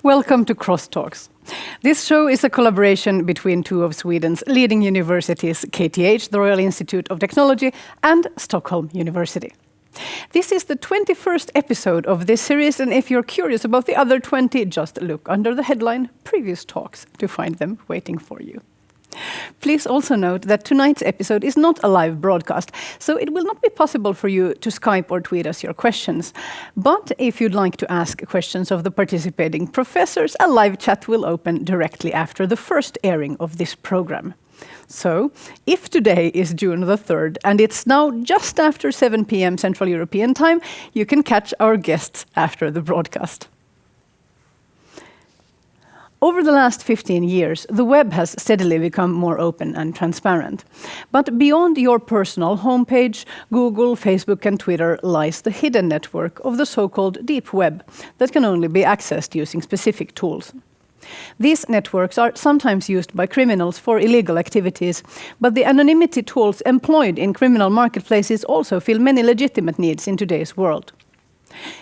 Welcome to Crosstalks. This show is a collaboration between two of Sweden's leading universities, KTH, the Royal Institute of Technology, and Stockholm University. This is the 21st episode of this series, and if you're curious about the other 20, just look under the headline Previous Talks to find them waiting for you. Please also note that tonight's episode is not a live broadcast, so it will not be possible for you to Skype or tweet us your questions. But if you'd like to ask questions of the participating professors, a live chat will open directly after the first airing of this program. So, if today is June the 3rd and it's now just after 7 p.m. Central European Time, you can catch our guests after the broadcast. Over the last 15 years, the web has steadily become more open and transparent. But beyond your personal homepage, Google, Facebook, and Twitter lies the hidden network of the so-called deep web that can only be accessed using specific tools. These networks are sometimes used by criminals for illegal activities, but the anonymity tools employed in criminal marketplaces also fill many legitimate needs in today's world.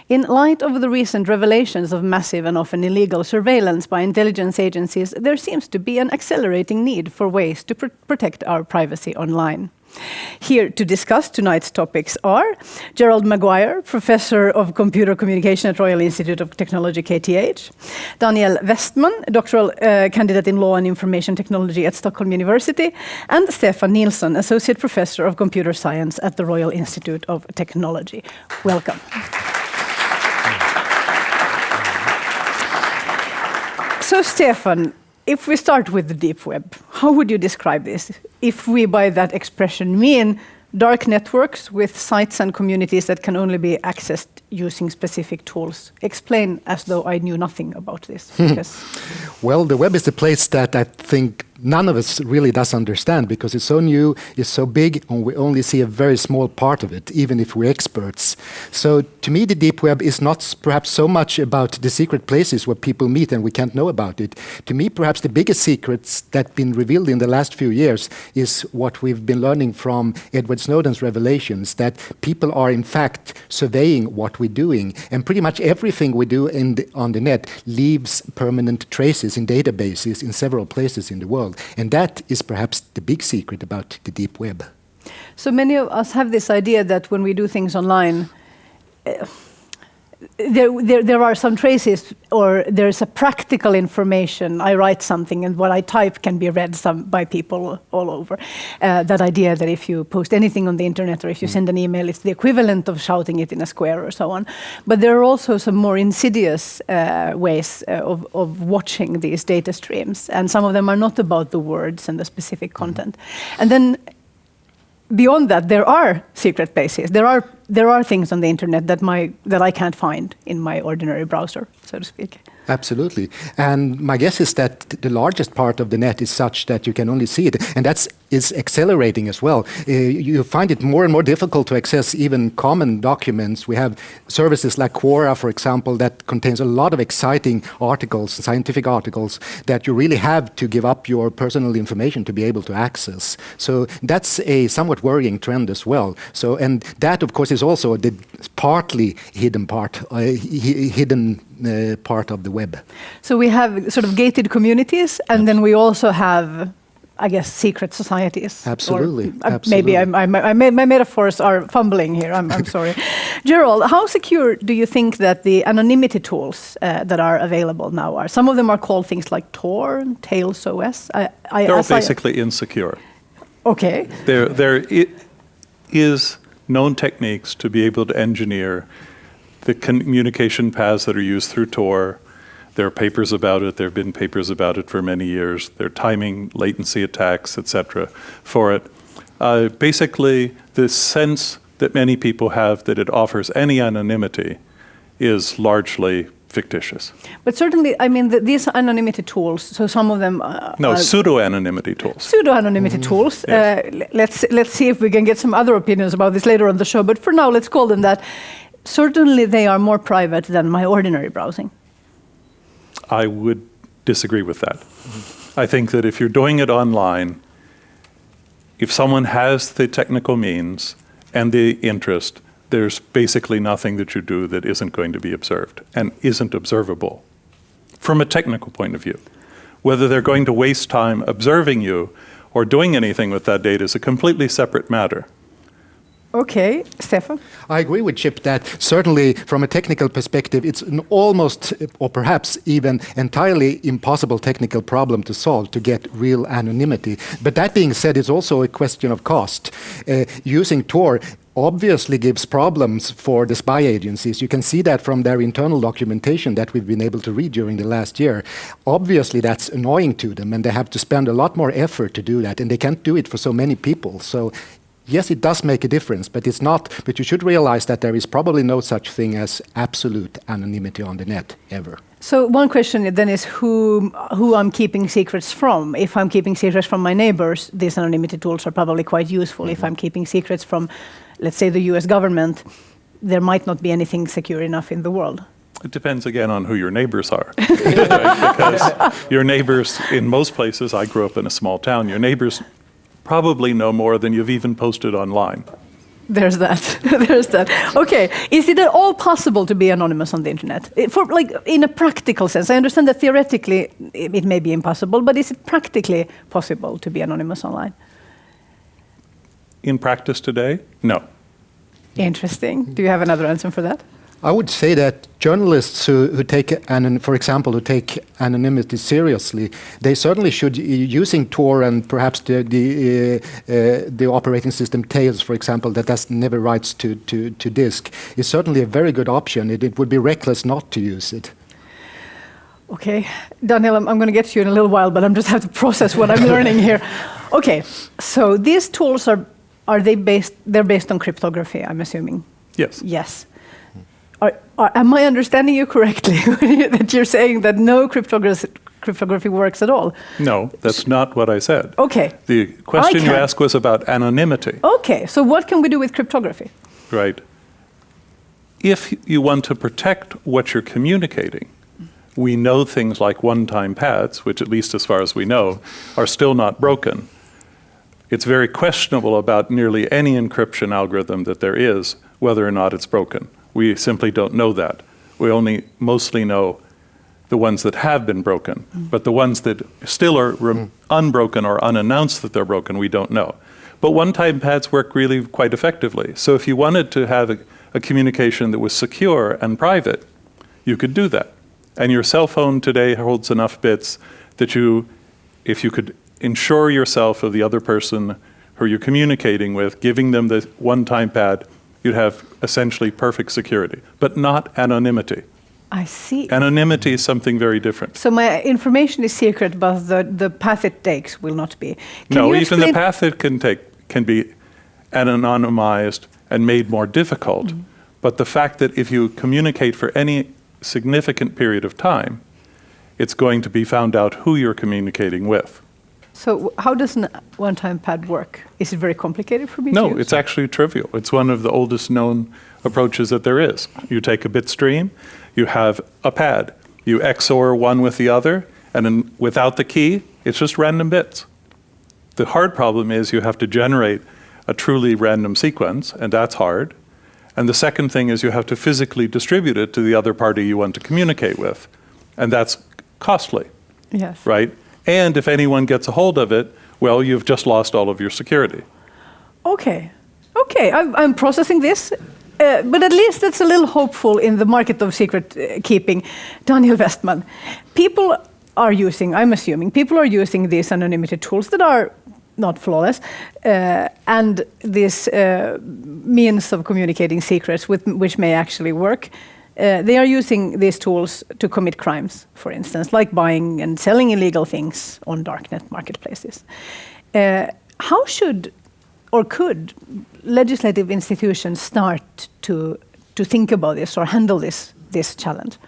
In light of the recent revelations of massive and often illegal surveillance by intelligence agencies, there seems to be an accelerating need for ways to protect our privacy online. Here to discuss tonight's topics are Gerald Maguire, Professor of Computer Communication at Royal Institute of Technology, KTH, Daniel Westman, Doctoral Candidate in Law and Information Technology at Stockholm University, and Stefan Nilsson, Associate Professor of Computer Science at the Royal Institute of Technology. Welcome. So, Stefan, if we start with the deep web, how would you describe this? If we, by that expression, mean dark networks with sites and communities that can only be accessed using specific tools. Explain as though I knew nothing about this. Well, the web is a place that I think none of us really does understand because it's so new, it's so big, and we only see a very small part of it, even if we're experts. So to me, the deep web is not perhaps so much about the secret places where people meet and we can't know about it. To me, perhaps the biggest secrets that have been revealed in the last few years is what we've been learning from Edward Snowden's revelations, that people are in fact surveying what we're doing, and pretty much everything we do on the net leaves permanent traces in databases in several places in the world. And that is perhaps the big secret about the deep web. So many of us have this idea that when we do things online, there are some traces, or there's a practical information. I write something and what I type can be read by people all over. That idea that if you post anything on the internet or if you send an email, it's the equivalent of shouting it in a square or so on. But there are also some more insidious ways of watching these data streams. And some of them are not about the words and the specific content. And then beyond that, there are secret places. There are things on the internet that I can't find in my ordinary browser, so to speak. Absolutely. And my guess is that the largest part of the net is such that you can only see it. And that is accelerating as well. You find it more and more difficult to access even common documents. We have services like Quora, for example, that contains a lot of exciting articles, scientific articles, that you really have to give up your personal information to be able to access. So that's a somewhat worrying trend as well. So, and that, of course, is also the partly hidden part, part of the web. So we have sort of gated communities, and then we also have, I guess, secret societies. Absolutely. Maybe my metaphors are fumbling here. I'm sorry. Gerald, how secure do you think that the anonymity tools that are available now are? Some of them are called things like Tor, Tails OS. They're basically insecure. Okay. There is known techniques to be able to engineer the communication paths that are used through Tor. There are papers about it. There have been papers about it for many years. There are timing, latency attacks, etc. for it. Basically, the sense that many people have that it offers any anonymity is largely fictitious. But certainly, I mean, these anonymity tools, so some of them are pseudo-anonymity tools. Pseudo-anonymity tools. Yes. Let's see if we can get some other opinions about this later on the show. But for now, let's call them that. Certainly, they are more private than my ordinary browsing. I would disagree with that. I think that if you're doing it online, if someone has the technical means and the interest, there's basically nothing that you do that isn't going to be observed and isn't observable. from a technical point of view. Whether they're going to waste time observing you or doing anything with that data is a completely separate matter. Okay, Stefan? I agree with Chip that certainly from a technical perspective, it's an almost, or perhaps even entirely impossible technical problem to solve to get real anonymity. But that being said, it's also a question of cost. Using Tor obviously gives problems for the spy agencies. You can see that from their internal documentation that we've been able to read during the last year. Obviously, that's annoying to them, and they have to spend a lot more effort to do that, and they can't do it for so many people. So yes, it does make a difference, but it's not. But you should realize that there is probably no such thing as absolute anonymity on the net ever. So one question then is who I'm keeping secrets from. If I'm keeping secrets from my neighbors, these anonymity tools are probably quite useful. If I'm keeping secrets from, let's say, the US government, there might not be anything secure enough in the world. It depends again on who your neighbors are. Right? Because your neighbors in most places, I grew up in a small town, your neighbors probably know more than you've even posted online. There's that. There's that. Okay. Is it at all possible to be anonymous on the internet? For like in a practical sense, I understand that theoretically it may be impossible, but is it practically possible to be anonymous online? In practice today, no. Interesting. Do you have another answer for that? I would say that journalists who take, for example, who take anonymity seriously, they certainly should, using Tor and perhaps the operating system Tails, for example, that has never writes to disk, is certainly a very good option. It would be reckless not to use it. Okay, Daniel, I'm going to get to you in a little while, but I just have to process what I'm learning here. Okay, so these tools they're based on cryptography, I'm assuming? Yes. Yes. Am I understanding you correctly that you're saying that no cryptography works at all? No, that's not what I said. Okay. The question you asked was about anonymity. Okay, so what can we do with cryptography? Right. If you want to protect what you're communicating, we know things like one-time pads, which at least as far as we know, are still not broken. It's very questionable about nearly any encryption algorithm that there is, whether or not it's broken. We simply don't know that. We only mostly know the ones that have been broken. But the ones that still are unbroken or unannounced that they're broken, we don't know. But one-time pads work really quite effectively. So if you wanted to have a communication that was secure and private, you could do that. And your cell phone today holds enough bits that if you could ensure yourself of the other person who you're communicating with, giving them the one-time pad, you'd have essentially perfect security, but not anonymity. I see. Anonymity is something very different. So my information is secret, but the path it takes will not be. No, even the path it can be anonymized and made more difficult. But the fact that if you communicate for any significant period of time, it's going to be found out who you're communicating with. So how does a one-time pad work? Is it very complicated for me to use? No, it's actually trivial. It's one of the oldest known approaches that there is. You take a bit stream, you have a pad, you XOR one with the other, and then without the key, it's just random bits. The hard problem is you have to generate a truly random sequence, and that's hard. And the second thing is you have to physically distribute it to the other party you want to communicate with, and that's costly. Yes. Right? And if anyone gets a hold of it, well, you've just lost all of your security. Okay. Okay, I'm processing this, but at least it's a little hopeful in the market of secret keeping. Daniel Westman, people are using, I'm assuming, people are using these anonymity tools that are not flawless, and this means of communicating secrets which may actually work. They are using these tools to commit crimes, for instance, like buying and selling illegal things on darknet marketplaces. How should or could legislative institutions start to think about this or handle this challenge?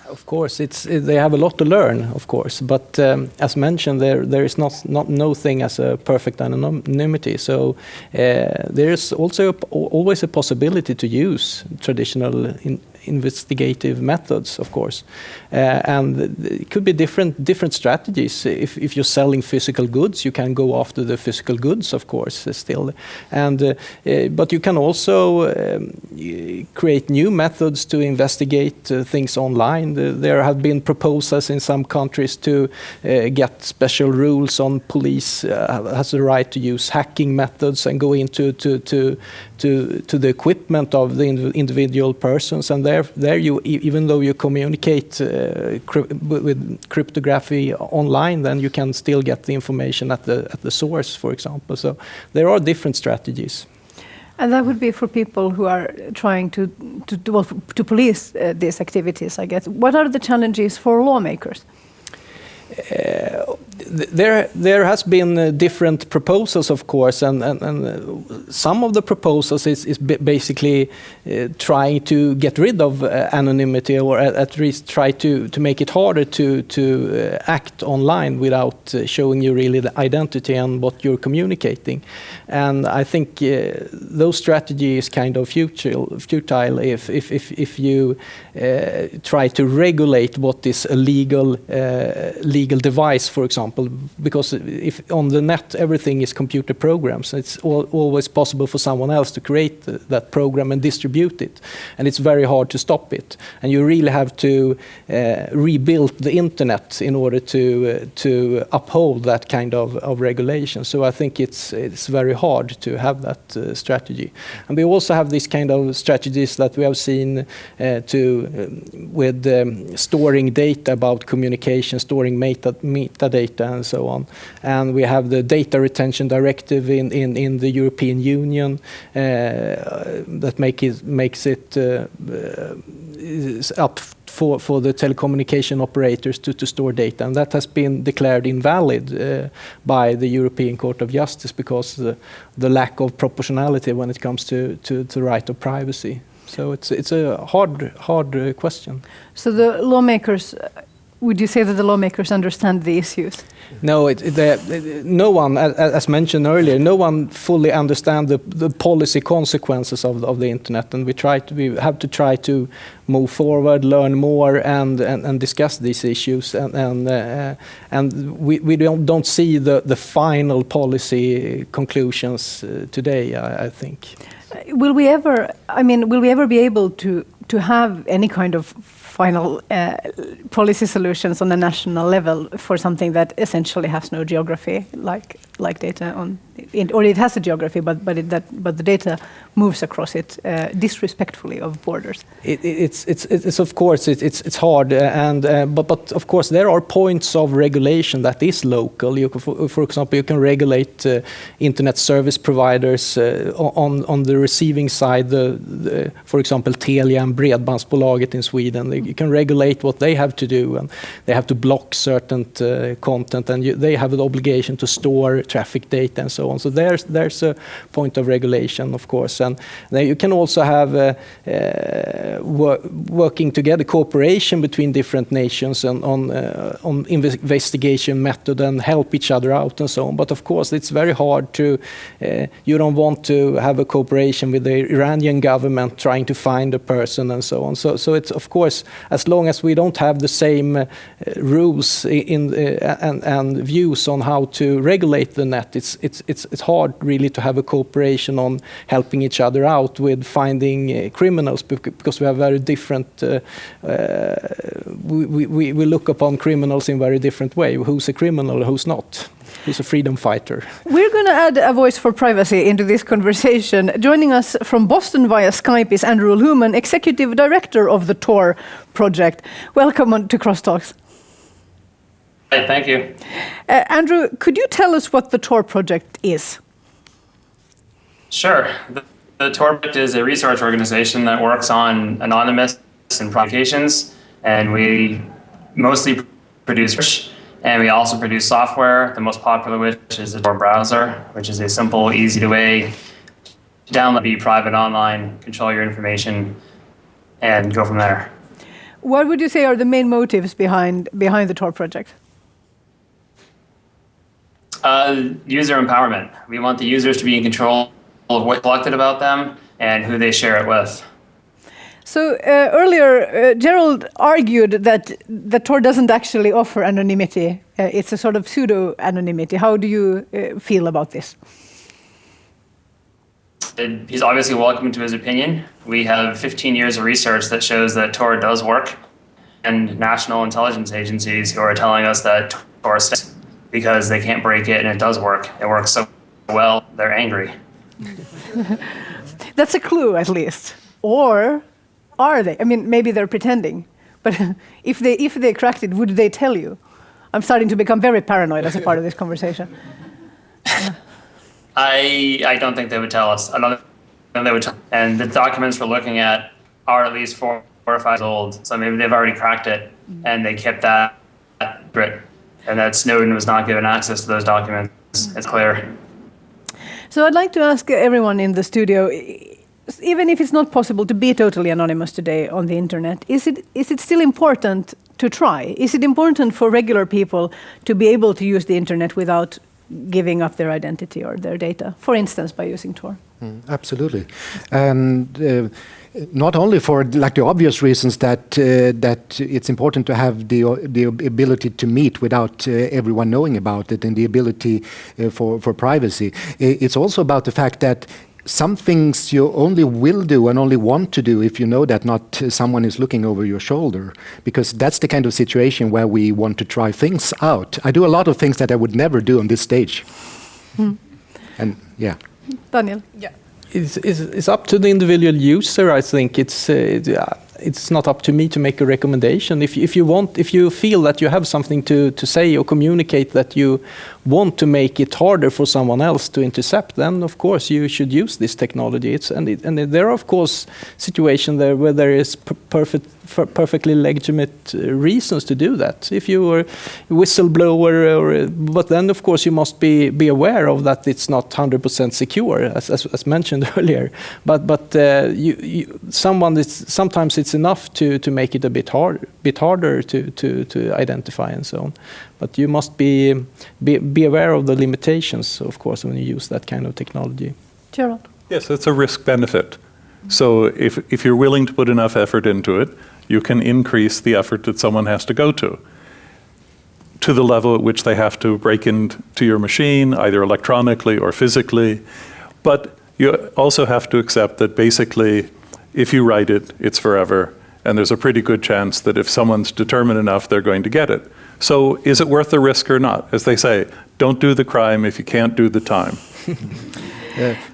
Of course, they have a lot to learn, of course, but as mentioned, there is no thing as a perfect anonymity. So there is also always a possibility to use traditional investigative methods, of course. And it could be different strategies. If you're selling physical goods, you can go after the physical goods, of course, still. And but you can also create new methods to investigate things online. There have been proposals in some countries to get special rules on police has the right to use hacking methods and go into to the equipment of the individual persons. And there you, even though you communicate with cryptography online, then you can still get the information at the source, for example. So there are different strategies. And that would be for people who are trying to police these activities, I guess. What are the challenges for lawmakers? There has been different proposals, of course, and some of the proposals is basically trying to get rid of anonymity, or at least try to make it harder to act online without showing you really the identity and what you're communicating. And I think those strategies is kind of futile if you try to regulate what is a legal device, for example, because if on the net everything is computer programs, it's always possible for someone else to create that program and distribute it, and it's very hard to stop it. And you really have to rebuild the internet in order to uphold that kind of regulation. So I think it's very hard to have that strategy. And we also have these kind of strategies that we have seen with storing data about communication, storing metadata and so on. And we have the data retention directive in the European Union that makes it up for the telecommunication operators to store data, and that has been declared invalid by the European Court of Justice because the lack of proportionality when it comes to right of privacy. So it's a hard question. So the lawmakers. Would you say that the lawmakers understand the issues? No, no one, as mentioned earlier, no one fully understands the policy consequences of the internet, and we have to try to move forward, learn more, and discuss these issues, and we don't see the final policy conclusions today, I think. Will we ever be able to have any kind of final policy solutions on a national level for something that essentially has no geography, like data or it has a geography, but the data moves across it disrespectfully of borders. It's of course it's hard, but of course there are points of regulation that is local. For example, you can regulate internet service providers on the receiving side. For example, Telia and Bredbandsbolaget in Sweden. You can regulate what they have to do, and they have to block certain content, and they have an obligation to store traffic data and so on. So there's a point of regulation, of course, and then you can also have working together, cooperation between different nations and on investigation method and help each other out and so on. But of course, it's very hard to. You don't want to have a cooperation with the Iranian government trying to find a person and so on. So it's of course, as long as we don't have the same rules and views on how to regulate the net, it's hard really to have a cooperation on helping each other out with finding criminals, because we have very different. We look upon criminals in very different way. Who's a criminal? Who's not? Who's a freedom fighter? We're going to add a voice for privacy into this conversation. Joining us from Boston via Skype is Andrew Lewman, Executive Director of the Tor Project. Welcome to Crosstalks. Hi, thank you. Andrew, could you tell us what the Tor Project is? Sure. The Tor Project is a research organization that works on anonymous and provocations, and we mostly produce research. And we also produce software, the most popular which is the Tor browser, which is a simple, easy way to download, be private online, control your information, and go from there. What would you say are the main motives behind the Tor project? User empowerment. We want the users to be in control of what's collected about them and who they share it with. So earlier, Gerald argued that Tor doesn't actually offer anonymity. It's a sort of pseudo-anonymity. How do you feel about this? He's obviously welcome to his opinion. We have 15 years of research that shows that Tor does work, and national intelligence agencies who are telling us that Tor stinks because they can't break it and it does work. It works so well, they're angry. That's a clue, at least. Or are they? I mean, maybe they're pretending. But if they cracked it, would they tell you? I'm starting to become very paranoid as a part of this conversation. I don't think they would tell us. I don't think they would tell. And the documents we're looking at are at least 4 or 5 years old. So maybe they've already cracked it and they kept that secret. And that Snowden was not given access to those documents. It's clear. So I'd like to ask everyone in the studio, even if it's not possible to be totally anonymous today on the internet, is it still important to try? Is it important for regular people to be able to use the internet without giving up their identity or their data, for instance, by using Tor? Absolutely. And not only for like the obvious reasons that it's important to have the ability to meet without everyone knowing about it, and the ability for privacy. It's also about the fact that some things you only will do and only want to do if you know that not someone is looking over your shoulder, because that's the kind of situation where we want to try things out. I do a lot of things that I would never do on this stage. And yeah. Daniel? Yeah. It's up to the individual user. I think it's not up to me to make a recommendation. If you feel that you have something to say or communicate that you want to make it harder for someone else to intercept, then of course you should use this technology. And there are of course situations there where there is perfectly legitimate reasons to do that. If you were a whistleblower, but then of course you must be aware of that it's not 100% secure, as mentioned earlier. But sometimes it's enough to make it a bit harder to identify and so on. But you must be aware of the limitations, of course, when you use that kind of technology. Gerald? Yes, it's a risk-benefit. So if you're willing to put enough effort into it, you can increase the effort that someone has to go to the level at which they have to break into your machine, either electronically or physically. But you also have to accept that basically, if you write it, it's forever, and there's a pretty good chance that if someone's determined enough, they're going to get it. So is it worth the risk or not? As they say, don't do the crime if you can't do the time.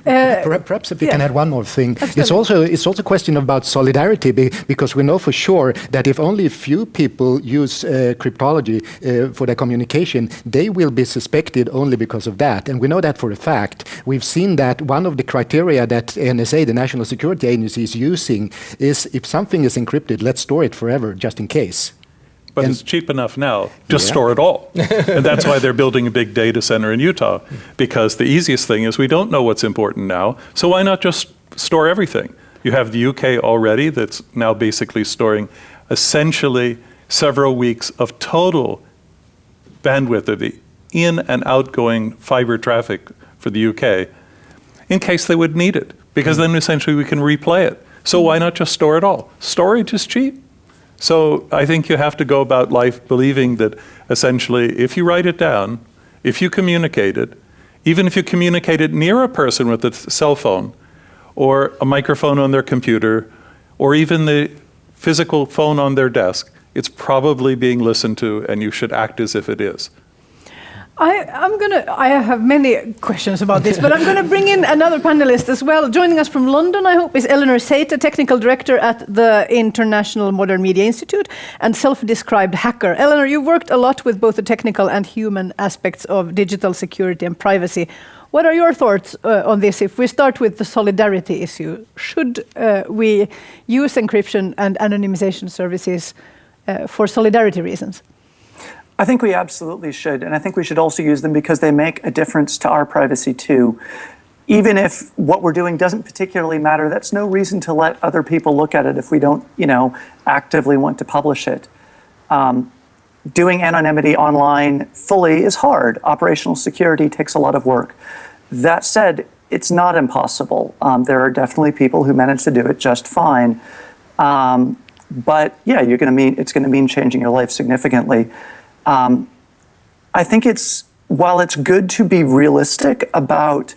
Perhaps if we can add one more thing. It's also a question about solidarity, because we know for sure that if only a few people use cryptology for their communication, they will be suspected only because of that. And we know that for a fact. We've seen that one of the criteria that NSA, the National Security Agency, is using is if something is encrypted, let's store it forever, just in case. But it's cheap enough now, just store it all. And that's why they're building a big data center in Utah, because the easiest thing is we don't know what's important now, so why not just store everything? You have the UK already that's now basically storing essentially several weeks of total bandwidth of the in and outgoing fiber traffic for the UK in case they would need it, because then essentially we can replay it. So why not just store it all? Storage is cheap. So I think you have to go about life believing that essentially if you write it down, if you communicate it, even if you communicate it near a person with a cell phone or a microphone on their computer or even the physical phone on their desk, it's probably being listened to and you should act as if it is. I have many questions about this, but I'm going to bring in another panelist as well. Joining us from London, I hope, is Eleanor Saitta, Technical Director at the International Modern Media Institute and self-described hacker. Eleanor, you've worked a lot with both the technical and human aspects of digital security and privacy. What are your thoughts on this? If we start with the solidarity issue, should we use encryption and anonymization services for solidarity reasons? I think we absolutely should, and I think we should also use them because they make a difference to our privacy too. Even if what we're doing doesn't particularly matter, that's no reason to let other people look at it if we don't, actively want to publish it. Doing anonymity online fully is hard. Operational security takes a lot of work. That said, it's not impossible. There are definitely people who manage to do it just fine. But yeah, it's going to mean changing your life significantly. I think while it's good to be realistic about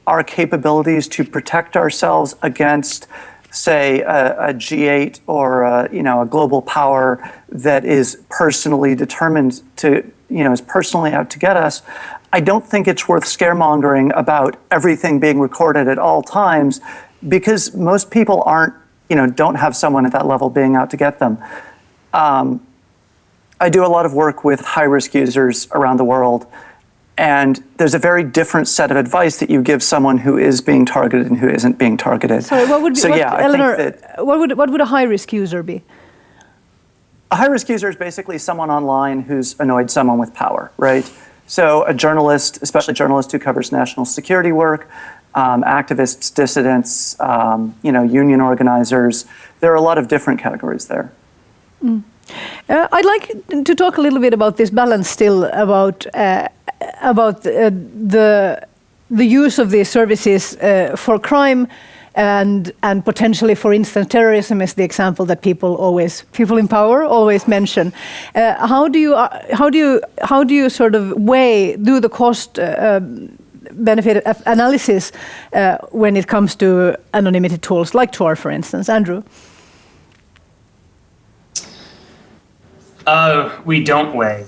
our capabilities to protect ourselves against, say, a G8 or a global power that is personally determined to, is personally out to get us, I don't think it's worth scaremongering about everything being recorded at all times, because most people don't have someone at that level being out to get them. I do a lot of work with high-risk users around the world, and there's a very different set of advice that you give someone who is being targeted and who isn't being targeted. Sorry, Eleanor, I think that what would a high-risk user be? a high-risk user is basically someone online who's annoyed someone with power, right? So a journalist, especially a journalist who covers national security work, activists, dissidents, union organizers. There are a lot of different categories there. I'd like to talk a little bit about this balance still, about the use of these services for crime and potentially, for instance, terrorism is the example that people in power always mention. How do you sort of do the cost benefit analysis when it comes to anonymity tools like Tor, for instance? Andrew? We don't weigh.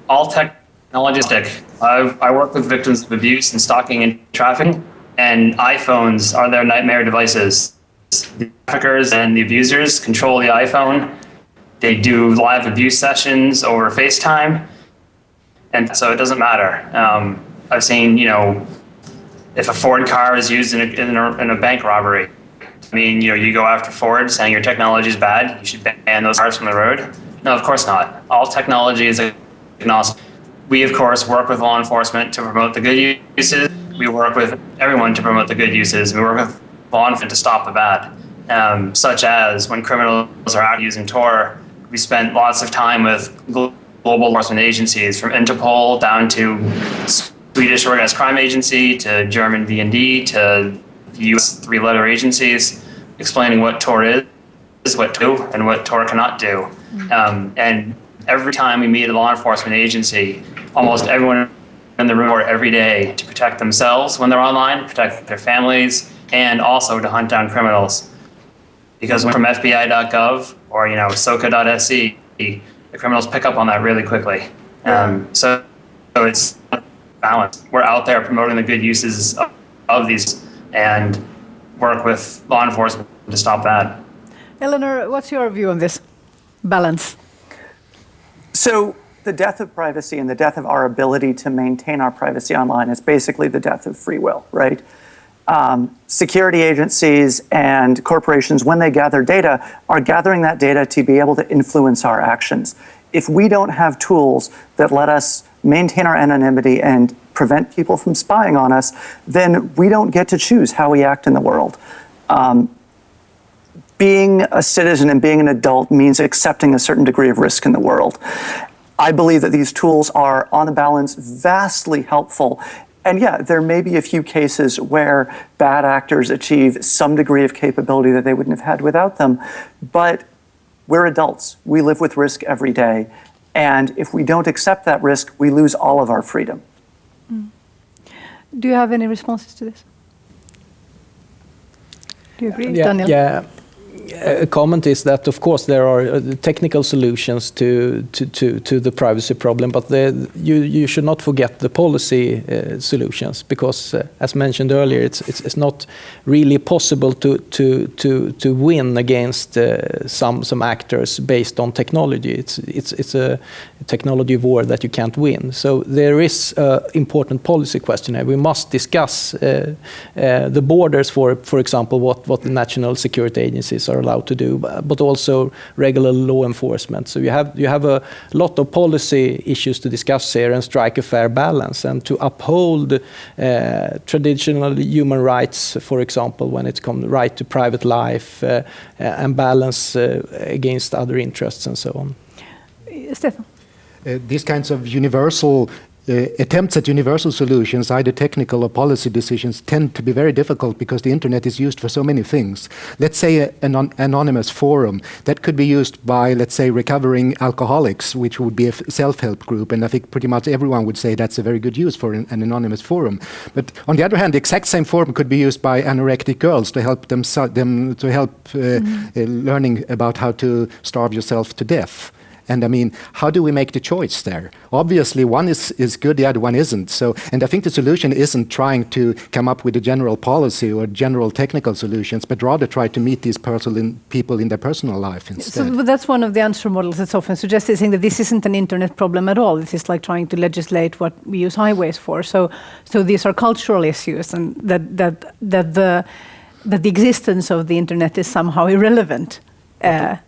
All technologistic. I work with victims of abuse and stalking and trafficking, and iPhones are their nightmare devices. The traffickers and the abusers control the iPhone. They do live abuse sessions over FaceTime, and so it doesn't matter. I've seen, if a Ford car is used in a bank robbery, I mean, you go after Ford saying your technology is bad, you should ban those cars from the road. No, of course not. All technology is agnostic. We, of course, work with law enforcement to promote the good uses. We work with everyone to promote the good uses. We work with law enforcement to stop the bad, such as when criminals are out using Tor. We spent lots of time with global enforcement agencies, from Interpol down to Swedish Organized Crime Agency to German VND to US three-letter agencies, explaining what Tor is, what to do, and what Tor cannot do. And every time we meet a law enforcement agency, almost everyone in the room are every day to protect themselves when they're online, protect their families, and also to hunt down criminals. Because from FBI.gov or SOCA.se, the criminals pick up on that really quickly. So it's balanced. We're out there promoting the good uses of these and work with law enforcement to stop that. Eleanor, what's your view on this balance? So the death of privacy and the death of our ability to maintain our privacy online is basically the death of free will, right? Security agencies and corporations, when they gather data, are gathering that data to be able to influence our actions. If we don't have tools that let us maintain our anonymity and prevent people from spying on us, then we don't get to choose how we act in the world. Being a citizen and being an adult means accepting a certain degree of risk in the world. I believe that these tools are, on the balance, vastly helpful. And yeah, there may be a few cases where bad actors achieve some degree of capability that they wouldn't have had without them. But we're adults. We live with risk every day. And if we don't accept that risk, we lose all of our freedom. Do you have any responses to this? Do you agree, Daniel? Yeah. A comment is that, of course, there are technical solutions to the privacy problem, but you should not forget the policy solutions, because, as mentioned earlier, it's not really possible to win against some actors based on technology. It's a technology war that you can't win. So there is an important policy question here. We must discuss the borders for example, what the national security agencies are allowed to do, but also regular law enforcement. So you have a lot of policy issues to discuss here and strike a fair balance, and to uphold traditional human rights, for example, when it comes right to private life, and balance against other interests and so on. Stefan? These kinds of universal attempts at universal solutions, either technical or policy decisions, tend to be very difficult because the internet is used for so many things. Let's say an anonymous forum that could be used by, let's say, recovering alcoholics, which would be a self-help group, and I think pretty much everyone would say that's a very good use for an anonymous forum. But on the other hand, the exact same forum could be used by anorectic girls to help them learning about how to starve yourself to death. And I mean, how do we make the choice there? Obviously, one is good, the other one isn't. So, and I think the solution isn't trying to come up with a general policy or general technical solutions, but rather try to meet these people in their personal life instead. So that's one of the answer models that's often suggested, saying that this isn't an internet problem at all. This is like trying to legislate what we use highways for. So these are cultural issues, and that the existence of the internet is somehow irrelevant.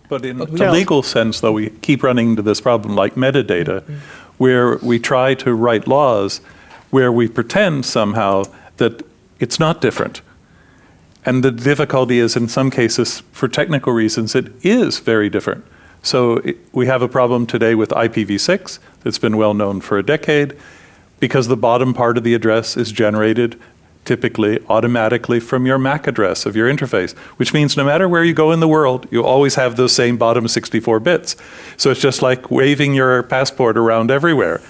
But in a legal sense, though, we keep running into this problem like metadata, where we try to write laws where we pretend somehow that it's not different. And the difficulty is, in some cases, for technical reasons, it is very different. So we have a problem today with IPv6 that's been well known for a decade, because the bottom part of the address is generated typically automatically from your MAC address of your interface, which means no matter where you go in the world, you always have those same bottom 64 bits. So it's just like waving your passport around everywhere.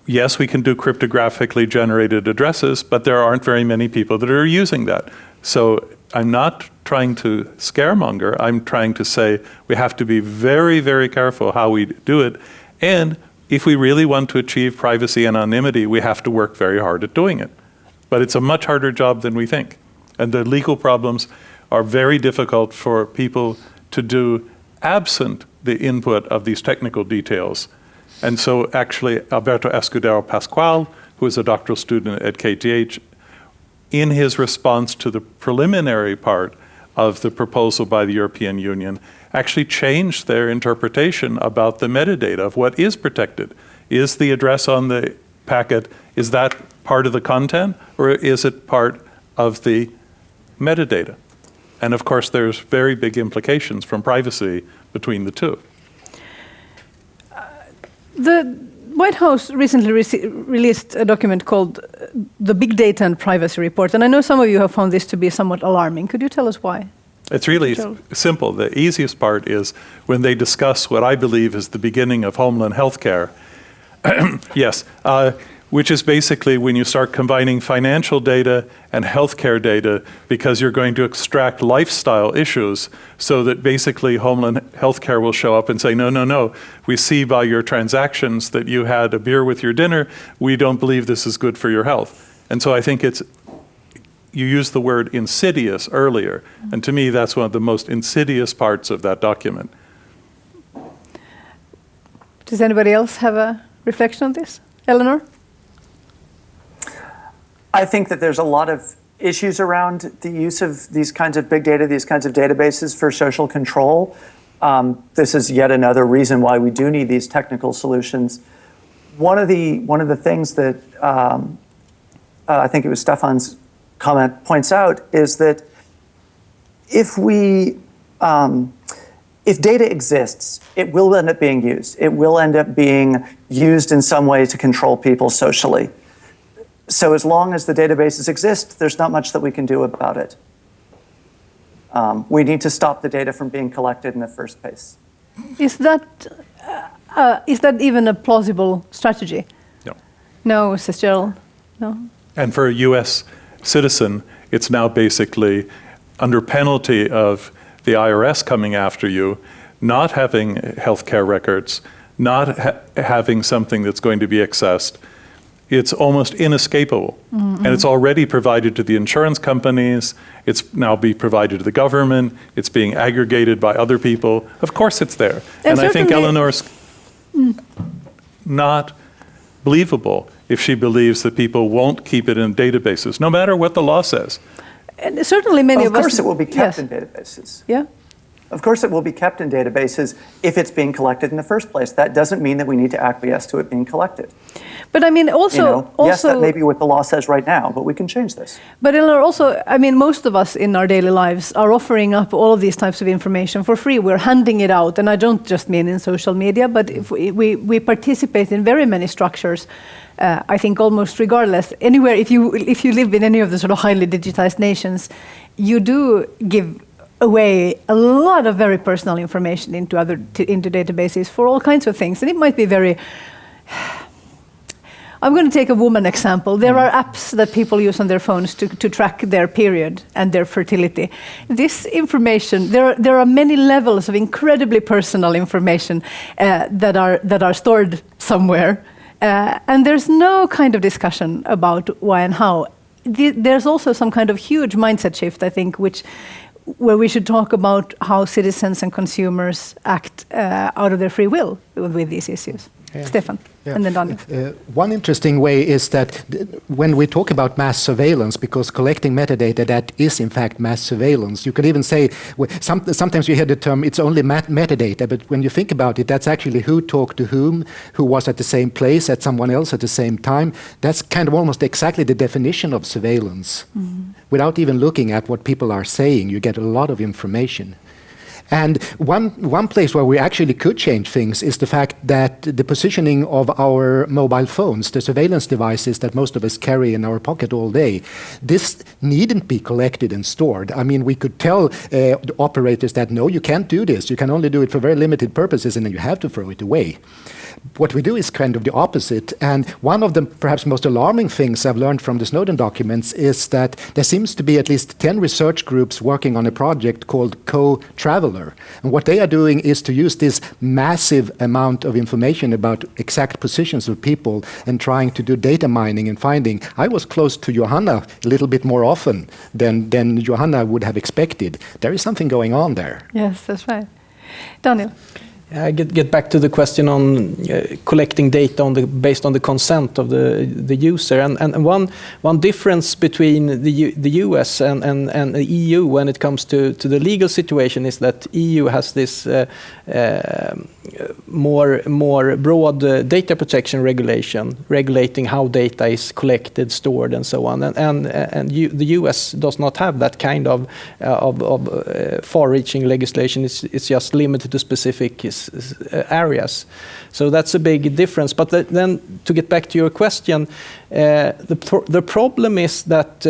Yes, we can do cryptographically generated addresses, but there aren't very many people that are using that. So I'm not trying to scaremonger. I'm trying to say we have to be very, very careful how we do it. And if we really want to achieve privacy and anonymity, we have to work very hard at doing it. But it's a much harder job than we think. And the legal problems are very difficult for people to do absent the input of these technical details. And so actually, Alberto Escudero Pascual, who is a doctoral student at KTH, in his response to the preliminary part of the proposal by the European Union, actually changed their interpretation about the metadata of what is protected. Is the address on the packet, is that part of the content, or is it part of the metadata? And of course, there's very big implications from privacy between the two. The White House recently released a document called the Big Data and Privacy Report, and I know some of you have found this to be somewhat alarming. Could you tell us why? It's really simple. The easiest part is when they discuss what I believe is the beginning of Homeland Healthcare. Yes, which is basically when you start combining financial data and healthcare data because you're going to extract lifestyle issues so that basically Homeland Healthcare will show up and say, no, we see by your transactions that you had a beer with your dinner, we don't believe this is good for your health. And so I think you used the word insidious earlier, and to me that's one of the most insidious parts of that document. Does anybody else have a reflection on this? Eleanor? I think that there's a lot of issues around the use of these kinds of big data, these kinds of databases for social control. This is yet another reason why we do need these technical solutions. One of the things that I think it was Stefan's comment points out is that if data exists, it will end up being used. It will end up being used in some way to control people socially. So as long as the databases exist, there's not much that we can do about it. We need to stop the data from being collected in the first place. Is that even a plausible strategy? No. No, says Gerald. No. And for a U.S. citizen, it's now basically under penalty of the IRS coming after you, not having healthcare records, not having something that's going to be accessed. It's almost inescapable. Mm-hmm. And it's already provided to the insurance companies. It's now being provided to the government. It's being aggregated by other people. Of course it's there. And I think Eleanor's not believable if she believes that people won't keep it in databases, no matter what the law says. And certainly many of us... Of course it will be kept in databases. Yeah. Of course it will be kept in databases if it's being collected in the first place. That doesn't mean that we need to acquiesce to it being collected. But I mean, also... yes, that may be what the law says right now, but we can change this. But Eleanor, also, I mean, most of us in our daily lives are offering up all of these types of information for free. We're handing it out, and I don't just mean in social media, but if we participate in very many structures I think almost regardless, anywhere, if you live in any of the sort of highly digitized nations, you do give away a lot of very personal information into databases for all kinds of things. And it might be very... I'm going to take a woman example. There are apps that people use on their phones to track their period and their fertility. This information, there are many levels of incredibly personal information that are stored somewhere. And there's no kind of discussion about why and how. There's also some kind of huge mindset shift, I think, where we should talk about how citizens and consumers act out of their free will with these issues. Yeah. Stefan, and then Daniel. One interesting way is that when we talk about mass surveillance, because collecting metadata, that is in fact mass surveillance. You could even say, sometimes you hear the term, it's only metadata, but when you think about it, that's actually who talked to whom, who was at the same place, at someone else at the same time. That's kind of almost exactly the definition of surveillance. Mm-hmm. Without even looking at what people are saying, you get a lot of information. And one place where we actually could change things is the fact that the positioning of our mobile phones, the surveillance devices that most of us carry in our pocket all day, this needn't be collected and stored. I mean, we could tell the operators that, no, you can't do this. You can only do it for very limited purposes, and then you have to throw it away. What we do is kind of the opposite. And one of the perhaps most alarming things I've learned from the Snowden documents is that there seems to be at least 10 research groups working on a project called Co-Traveler. And what they are doing is to use this massive amount of information about exact positions of people and trying to do data mining and finding, I was close to Johanna a little bit more often than Johanna would have expected. There is something going on there. Yes, that's right. Daniel. I get back to the question on collecting data based on the consent of the user, and one difference between the US and the EU when it comes to the legal situation is that EU has this more broad data protection regulation, regulating how data is collected, stored, and so on, and the US does not have that kind of far-reaching legislation. It's just limited to specific areas. So that's a big difference. But then to get back to your question, the problem is that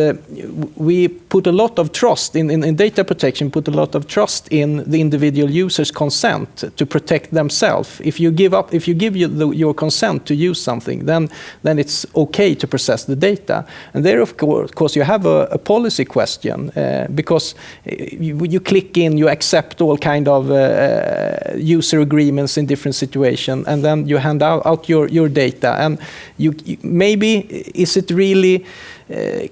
we put a lot of trust in data protection, put a lot of trust in the individual user's consent to protect themselves. If you give your consent to use something, then it's okay to process the data. And there, of course, you have a policy question because you click in, you accept all kind of user agreements in different situations, and then you hand out your data. And maybe is it really?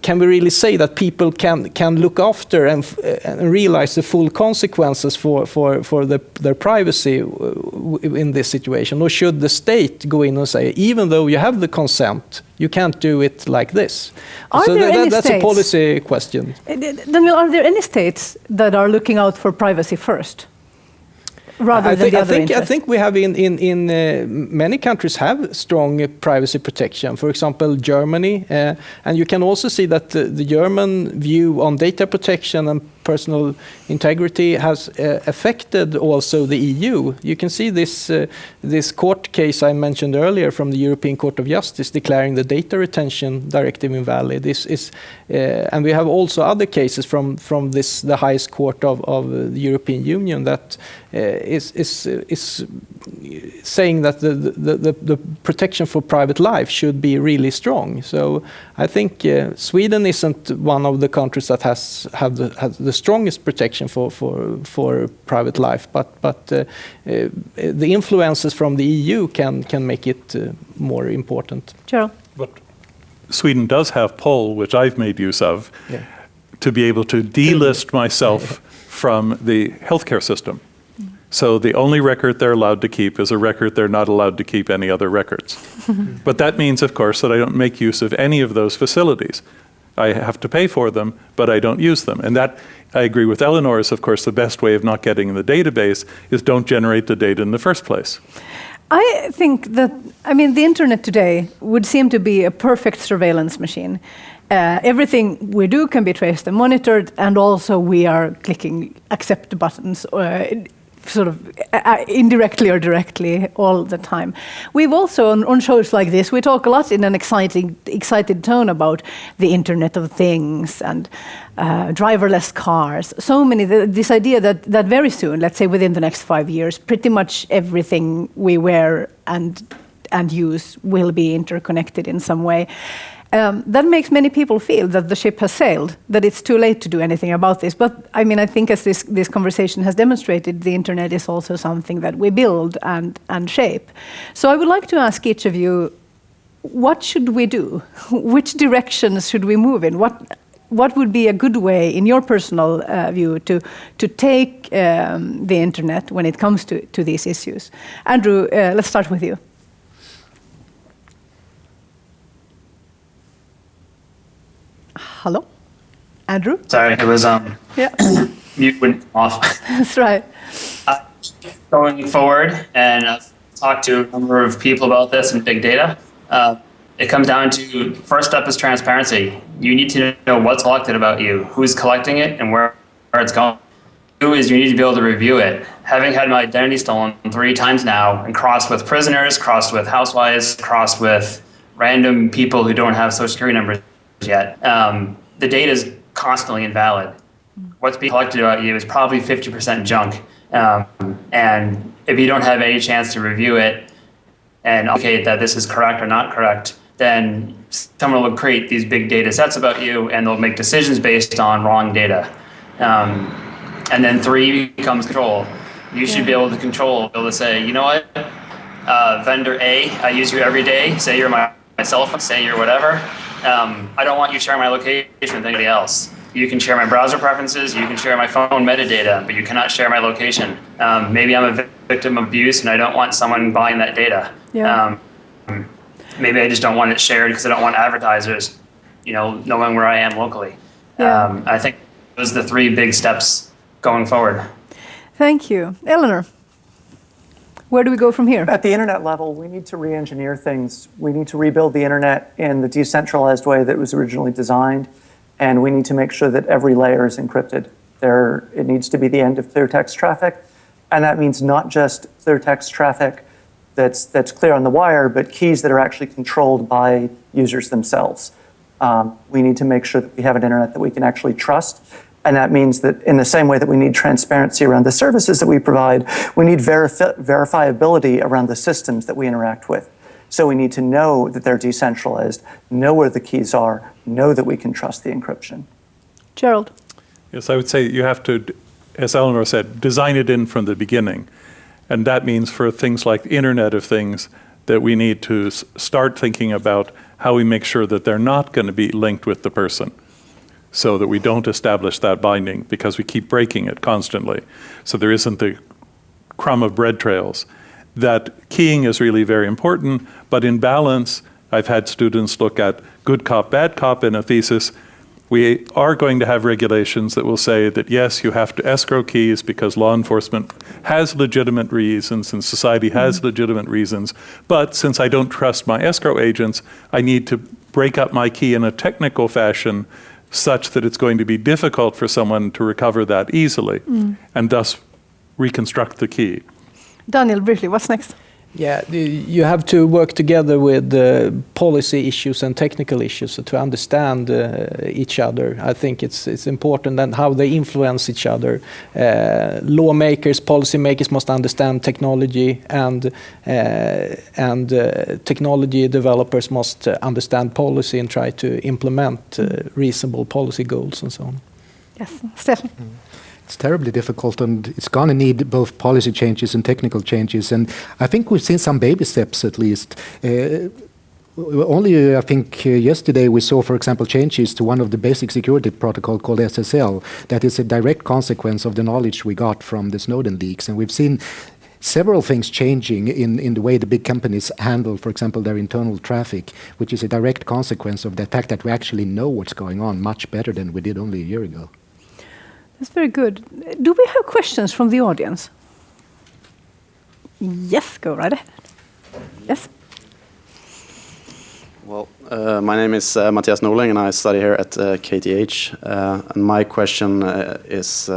Can we really say that people can look after and realize the full consequences for their privacy in this situation? Or should the state go in and say, even though you have the consent, you can't do it like this? That's a policy question. Daniel, are there any states that are looking out for privacy first? I think we have in many countries have strong privacy protection. For example, Germany, and you can also see that the German view on data protection and personal integrity has affected also the EU. You can see this court case I mentioned earlier from the European Court of Justice declaring the data retention directive invalid. And we have also other cases from the highest court of the European Union that is saying that the protection for private life should be really strong. So I think Sweden isn't one of the countries that has the strongest protection for private life, but the influences from the EU can make it more important. Gerald? But Sweden does have poll, which I've made use of, to be able to delist myself from the healthcare system. So the only record they're allowed to keep is a record they're not allowed to keep any other records. But that means, of course, that I don't make use of any of those facilities. I have to pay for them, but I don't use them. And that, I agree with Eleanor, is, of course, the best way of not getting in the database is don't generate the data in the first place. I think that, the internet today would seem to be a perfect surveillance machine. Everything we do can be traced and monitored, and also we are clicking accept buttons sort of indirectly or directly all the time. We've also, on shows like this, we talk a lot in an excited tone about the Internet of Things and driverless cars. So many, this idea that very soon, let's say within the next 5 years, pretty much everything we wear and use will be interconnected in some way. That makes many people feel that the ship has sailed, that it's too late to do anything about this. But I mean, I think as this conversation has demonstrated, the internet is also something that we build and shape. So I would like to ask each of you, what should we do? Which directions should we move in? What would be a good way, in your personal view, to take the internet when it comes to these issues? Andrew, let's start with you. Hello, Andrew? Sorry, it was Yeah. mute went off. That's right. Going forward, and I've talked to a number of people about this and big data. It comes down to, first step is transparency. You need to know what's collected about you, who's collecting it, and where it's going. Two is you need to be able to review it. Having had my identity stolen 3 times now, and crossed with prisoners, crossed with housewives, crossed with random people who don't have social security numbers yet, the data is constantly invalid. What's being collected about you is probably 50% junk. And if you don't have any chance to review it and indicate that this is correct or not correct, then someone will create these big data sets about you and they'll make decisions based on wrong data. And then 3 becomes control. You should be able to control, be able to say, you know what, vendor A, I use you every day, say you're my cell phone, say you're whatever. I don't want you sharing my location with anybody else. You can share my browser preferences, you can share my phone metadata, but you cannot share my location. Maybe I'm a victim of abuse and I don't want someone buying that data. Yeah. Maybe I just don't want it shared because I don't want advertisers, knowing where I am locally. Yeah. I think those are the 3 big steps going forward. Thank you. Eleanor, where do we go from here? At the internet level, we need to re-engineer things. We need to rebuild the internet in the decentralized way that was originally designed, and we need to make sure that every layer is encrypted. It needs to be the end of clear text traffic, and that means not just clear text traffic that's clear on the wire, but keys that are actually controlled by users themselves. We need to make sure that we have an internet that we can actually trust. And that means that in the same way that we need transparency around the services that we provide, we need verifiability around the systems that we interact with. So we need to know that they're decentralized, know where the keys are, know that we can trust the encryption. Gerald? Yes, I would say you have to, as Eleanor said, design it in from the beginning. And that means for things like the Internet of Things, that we need to start thinking about how we make sure that they're not going to be linked with the person, so that we don't establish that binding, because we keep breaking it constantly. So there isn't the crumb of bread trails. That keying is really very important, but in balance, I've had students look at good cop, bad cop in a thesis. We are going to have regulations that will say that, yes, you have to escrow keys because law enforcement has legitimate reasons and society has legitimate reasons. But since I don't trust my escrow agents, I need to break up my key in a technical fashion such that it's going to be difficult for someone to recover that easily and thus reconstruct the key. Daniel, briefly, what's next? Yeah, you have to work together with policy issues and technical issues to understand each other. I think it's important, and how they influence each other. Lawmakers, policymakers must understand technology, and technology developers must understand policy and try to implement reasonable policy goals and so on. Yes, Stefan. It's terribly difficult, and it's going to need both policy changes and technical changes. And I think we've seen some baby steps, at least. Only, I think, yesterday we saw, for example, changes to one of the basic security protocol called SSL. That is a direct consequence of the knowledge we got from the Snowden leaks. And we've seen several things changing in the way the big companies handle, for example, their internal traffic, which is a direct consequence of the fact that we actually know what's going on much better than we did only a year ago. That's very good. Do we have questions from the audience? Yes, go right ahead. Yes. Well, my name is Matthias Norling, and I study here at KTH. And my question is,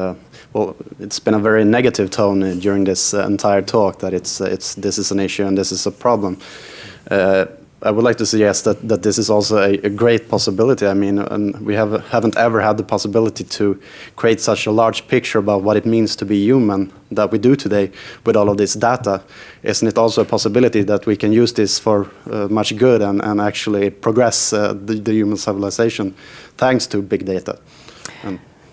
well, it's been a very negative tone during this entire talk, that this is an issue and this is a problem. I would like to suggest that this is also a great possibility. I mean, and we haven't ever had the possibility to create such a large picture about what it means to be human that we do today with all of this data. Isn't it also a possibility that we can use this for much good and actually progress the human civilization thanks to big data?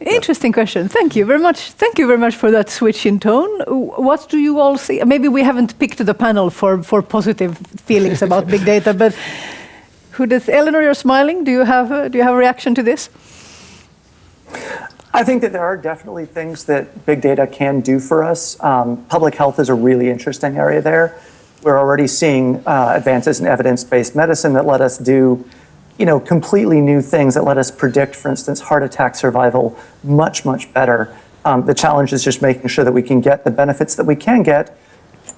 Interesting question. Thank you very much. Thank you very much for that switch in tone. What do you all see? Maybe we haven't picked the panel for positive feelings about big data, but who does? Eleanor, you're smiling. Do you have a reaction to this? I think that there are definitely things that big data can do for us. Public health is a really interesting area there. We're already seeing advances in evidence-based medicine that let us do completely new things, that let us predict, for instance, heart attack survival much, much better. The challenge is just making sure that we can get the benefits that we can get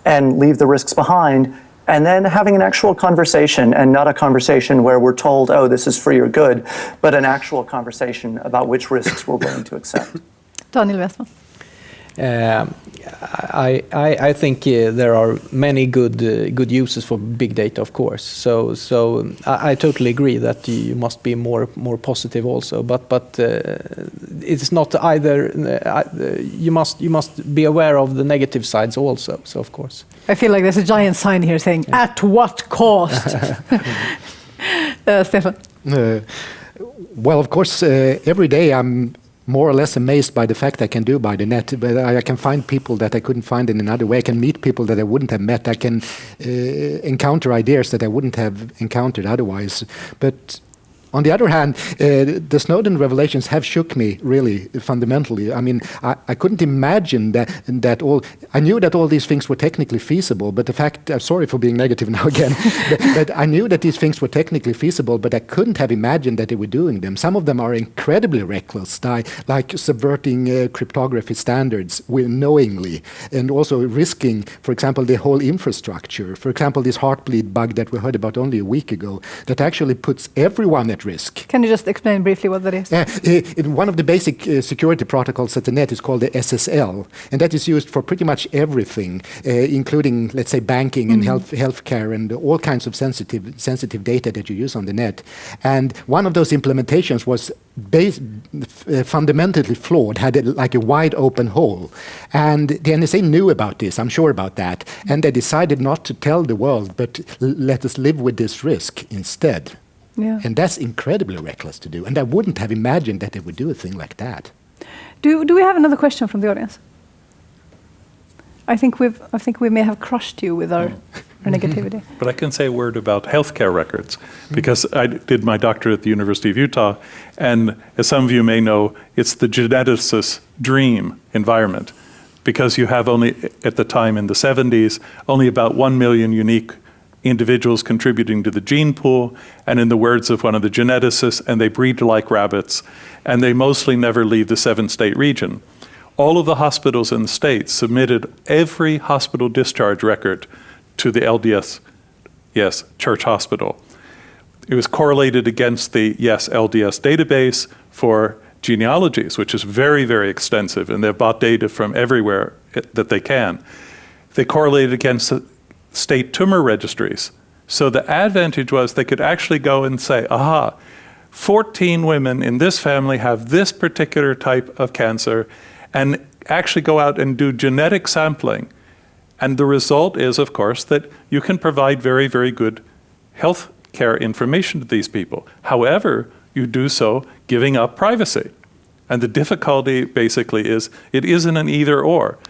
and leave the risks behind, and then having an actual conversation, and not a conversation where we're told, oh, this is for your good, but an actual conversation about which risks we're willing to accept. Daniel Westman. I think there are many good uses for big data, of course. So I totally agree that you must be more positive also. But it's not either. You must be aware of the negative sides also. So of course. I feel like there's a giant sign here saying, "At what cost?" Stefan. Well, of course, every day I'm more or less amazed by the fact I can do by the net, but I can find people that I couldn't find in another way. I can meet people that I wouldn't have met. I can encounter ideas that I wouldn't have encountered otherwise. But on the other hand, the Snowden revelations have shook me really fundamentally. I mean, I couldn't imagine that all. I knew that all these things were technically feasible, but the fact. Sorry for being negative now again, but I knew that these things were technically feasible, but I couldn't have imagined that they were doing them. Some of them are incredibly reckless, like subverting cryptography standards knowingly, and also risking, for example, the whole infrastructure. For example, this Heartbleed bug that we heard about only a week ago, that actually puts everyone at risk. Can you just explain briefly what that is? One of the basic security protocols at the net is called the SSL, and that is used for pretty much everything, including, let's say, banking and healthcare and all kinds of sensitive data that you use on the net. And one of those implementations was fundamentally flawed, had like a wide open hole. And the NSA knew about this, I'm sure about that, and they decided not to tell the world, but let us live with this risk instead. Yeah. And that's incredibly reckless to do. And I wouldn't have imagined that they would do a thing like that. Do we have another question from the audience? I think we may have crushed you with our negativity. But I can say a word about healthcare records, because I did my doctorate at the University of Utah, and as some of you may know, it's the geneticist's dream environment, because you have only, at the time in the 70s, only about 1 million unique individuals contributing to the gene pool, and in the words of one of the geneticists, and they breed like rabbits, and they mostly never leave the 7-state region. All of the hospitals in the states submitted every hospital discharge record to the LDS, Church Hospital. It was correlated against the LDS database for genealogies, which is very, very extensive, and they've bought data from everywhere that they can. They correlated against state tumor registries. So the advantage was they could actually go and say, 14 women in this family have this particular type of cancer, and actually go out and do genetic sampling. And the result is, of course, that you can provide very, very good health care information to these people. However, you do so giving up privacy. And the difficulty basically is it isn't an either or.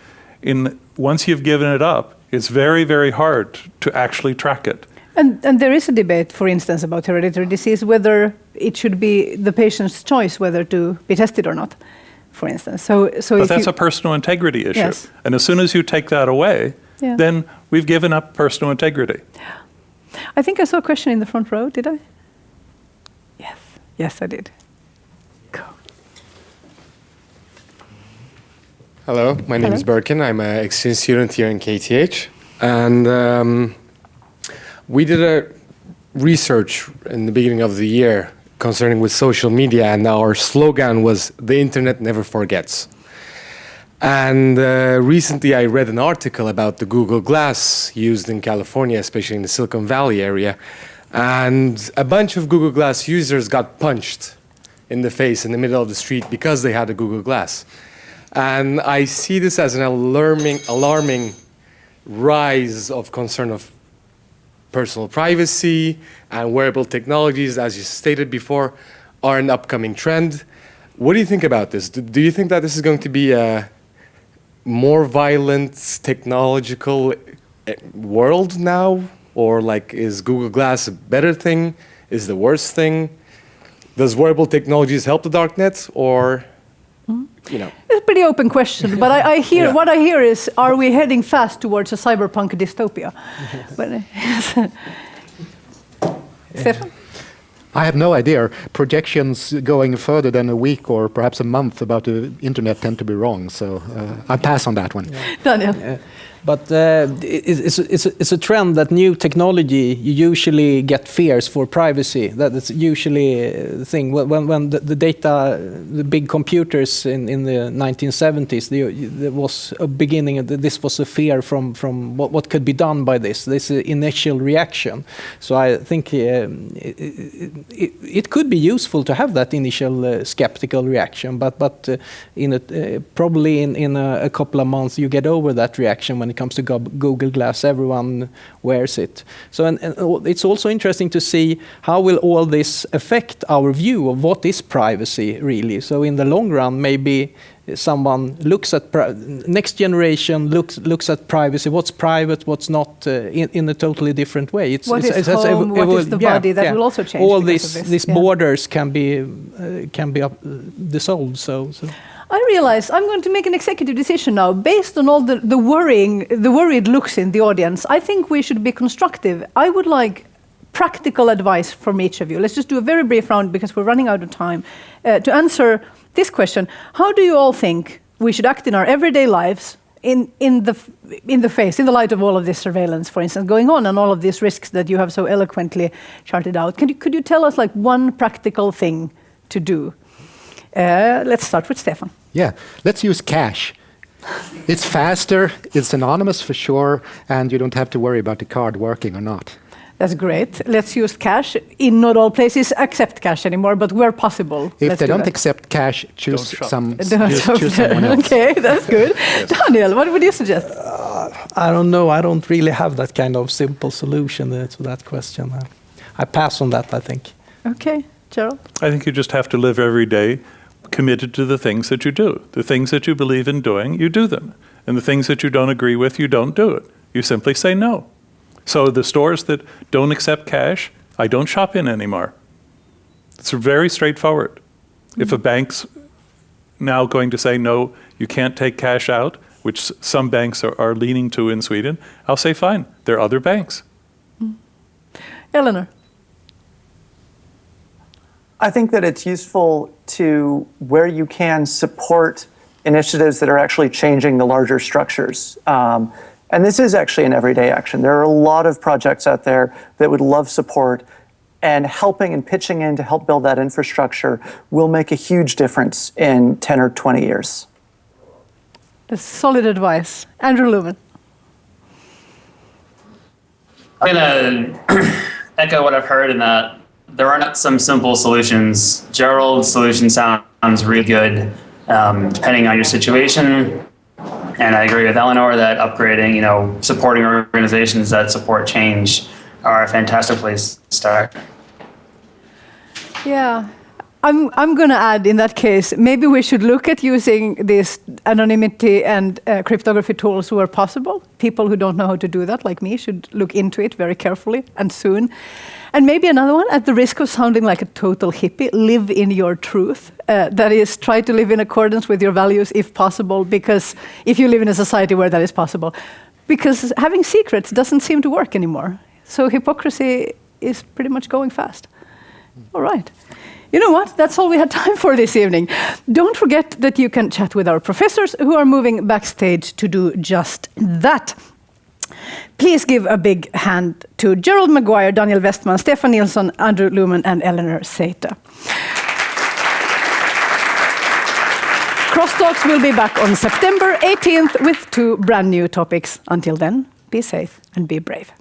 Once you've given it up, it's very, very hard to actually track it. And there is a debate, for instance, about hereditary disease, whether it should be the patient's choice whether to be tested or not, for instance. But that's a personal integrity issue. Yes. And as soon as you take that away, then we've given up personal integrity. I think I saw a question in the front row, did I? Yes. Yes, I did. Go. Hello, my name is Birkin. I'm an exchange student here in KTH. And we did a research in the beginning of the year concerning with social media, and our slogan was, "The internet never forgets." And recently I read an article about the Google Glass used in California, especially in the Silicon Valley area. And a bunch of Google Glass users got punched in the face in the middle of the street because they had a Google Glass. And I see this as an alarming rise of concern of personal privacy and wearable technologies, as you stated before, are an upcoming trend. What do you think about this? Do you think that this is going to be a more violent technological world now? Or like, is Google Glass a better thing? Is the worst thing? Does wearable technologies help the darknet, or, you know? It's a pretty open question, but I hear what I hear is: are we heading fast towards a cyberpunk dystopia? But Stefan, I have no idea. Projections going further than a week or perhaps a month about the internet tend to be wrong, so I pass on that one. Daniel. But it's a trend that new technology, you usually get fears for privacy. That is usually the thing. When the data, the big computers in the 1970s, there was a beginning. This was a fear from what could be done by this initial reaction. So I think it could be useful to have that initial skeptical reaction. But probably in a couple of months you get over that reaction when it comes to Google Glass. Everyone wears it. So and it's also interesting to see how will all this affect our view of what is privacy really. So in the long run, maybe someone looks at next generation looks at privacy, what's private, what's not, in a totally different way. What is the body? That will also change. All these borders can be dissolved. So. I realize I'm going to make an executive decision now based on all the worried looks in the audience. I think we should be constructive. I would like practical advice from each of you. Let's just do a very brief round because we're running out of time to answer this question. How do you all think we should act in our everyday lives in the light of all of this surveillance, for instance, going on and all of these risks that you have so eloquently charted out? Could you tell us like one practical thing to do? Let's start with Stefan. Yeah, let's use cash. It's faster, it's anonymous for sure, and you don't have to worry about the card working or not. That's great. Let's use cash. In not all places accept cash anymore, but where possible. If they don't accept cash, choose someone else. Okay, that's good. Daniel, what would you suggest? I don't know. I don't really have that kind of simple solution to that question. I pass on that, I think. Okay, Gerald? I think you just have to live every day committed to the things that you do. The things that you believe in doing, you do them. And the things that you don't agree with, you don't do it. You simply say no. So the stores that don't accept cash, I don't shop in anymore. It's very straightforward. Mm-hmm. If a bank's now going to say, no, you can't take cash out, which some banks are leaning to in Sweden, I'll say, fine, there are other banks. Mm. Eleanor? I think that it's useful to, where you can, support initiatives that are actually changing the larger structures. And this is actually an everyday action. There are a lot of projects out there that would love support, and helping and pitching in to help build that infrastructure will make a huge difference in 10 or 20 years. That's solid advice. Andrew Lewman. I'm going to echo what I've heard in that there are not some simple solutions. Gerald's solution sounds really good, depending on your situation. And I agree with Eleanor that upgrading, supporting organizations that support change are a fantastic place to start. Yeah, I'm going to add in that case, maybe we should look at using this anonymity and cryptography tools where possible. People who don't know how to do that, like me, should look into it very carefully and soon. And maybe another one, at the risk of sounding like a total hippie, live in your truth. That is, try to live in accordance with your values if possible, because if you live in a society where that is possible. Because having secrets doesn't seem to work anymore. So hypocrisy is pretty much going fast. All right. You know what? That's all we had time for this evening. Don't forget that you can chat with our professors who are moving backstage to do just that. Please give a big hand to Gerald Maguire, Daniel Westman, Stefan Nilsson, Andrew Lewman, and Eleanor Saitta. Crosstalks will be back on September 18th with 2 brand new topics. Until then, be safe and be brave.